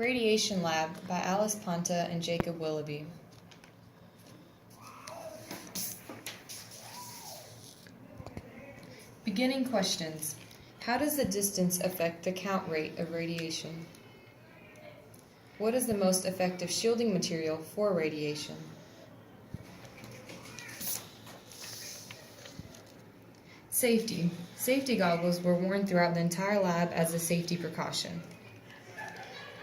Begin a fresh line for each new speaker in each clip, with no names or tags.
Radiation Lab by Alice Ponta and Jacob Willoughby. Beginning questions. How does the distance affect the count rate of radiation? What is the most effective shielding material for radiation? Safety. Safety goggles were worn throughout the entire lab as a safety precaution.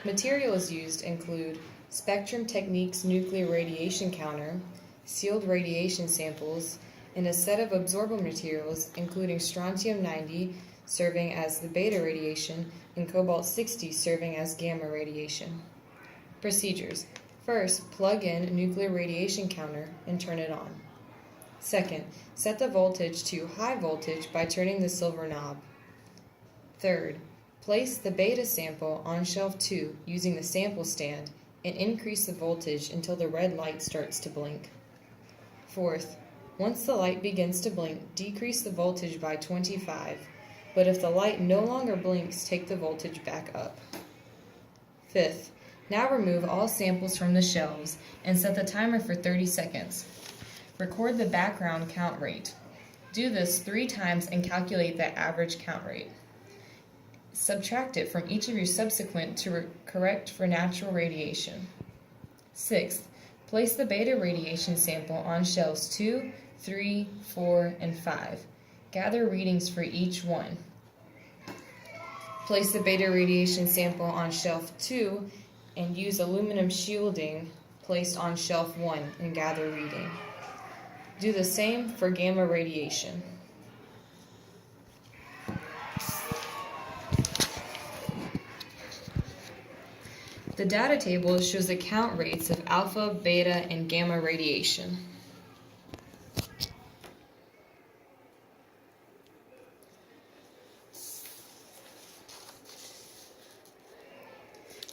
Materials used include Spectrum Techniques nuclear radiation counter, sealed radiation samples, and a set of absorbable materials including strontium-90 serving as the beta radiation and cobalt-60 serving as gamma radiation. Procedures. First, plug in nuclear radiation counter and turn it on. Second, set the voltage to high voltage by turning the silver knob. Third, place the beta sample on shelf 2 using the sample stand and increase the voltage until the red light starts to blink. Fourth, once the light begins to blink, decrease the voltage by 25, but if the light no longer blinks, take the voltage back up. Fifth, now remove all samples from the shelves and set the timer for 30 seconds. Record the background count rate. Do this 3 times and calculate the average count rate. Subtract it from each of your subsequent to correct for natural radiation. Sixth, place the beta radiation sample on shelves 2, 3, 4, and 5. Gather readings for each one. Place the beta radiation sample on shelf 2 and use aluminum shielding placed on shelf 1 and gather reading. Do the same for gamma radiation. The data table shows the count rates of alpha, beta, and gamma radiation.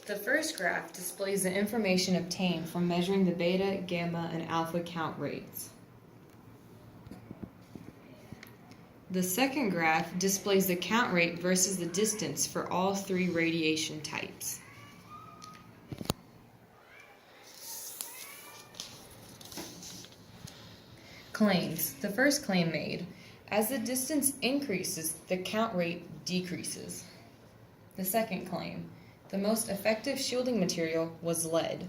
The first graph displays the information obtained from measuring the beta, gamma, and alpha count rates. The second graph displays the count rate versus the distance for all 3 radiation types. Claims. The first claim made. As the distance increases, the count rate decreases. The second claim. The most effective shielding material was lead.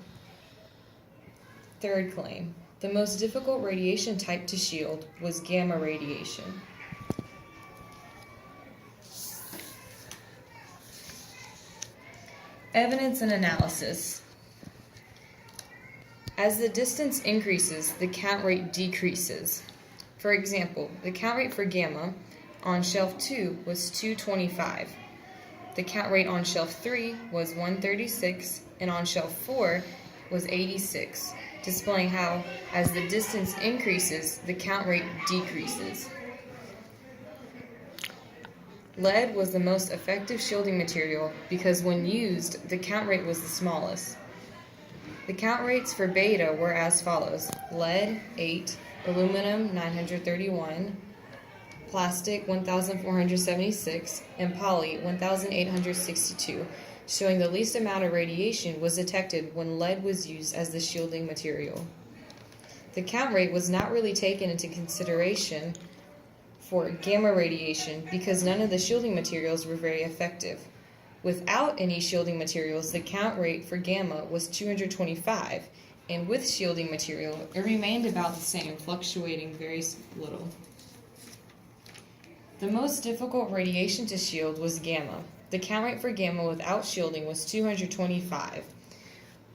Third claim. The most difficult radiation type to shield was gamma radiation. Evidence and analysis. As the distance increases, the count rate decreases. For example, the count rate for gamma on shelf 2 was 225. The count rate on shelf 3 was 136, and on shelf 4 was 86, displaying how, as the distance increases, the count rate decreases. Lead was the most effective shielding material because when used, the count rate was the smallest. The count rates for beta were as follows: lead 8, aluminum 931, plastic 1476, and poly 1862, showing the least amount of radiation was detected when lead was used as the shielding material. The count rate was not really taken into consideration for gamma radiation because none of the shielding materials were very effective. Without any shielding materials, the count rate for gamma was 225, and with shielding material, it remained about the same, fluctuating very little. The most difficult radiation to shield was gamma. The count rate for gamma without shielding was 225.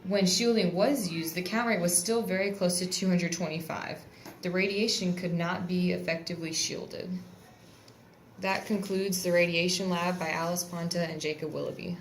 When shielding was used, the count rate was still very close to 225. The radiation could not be effectively shielded. That concludes the Radiation Lab by Alice Ponta and Jacob Willoughby.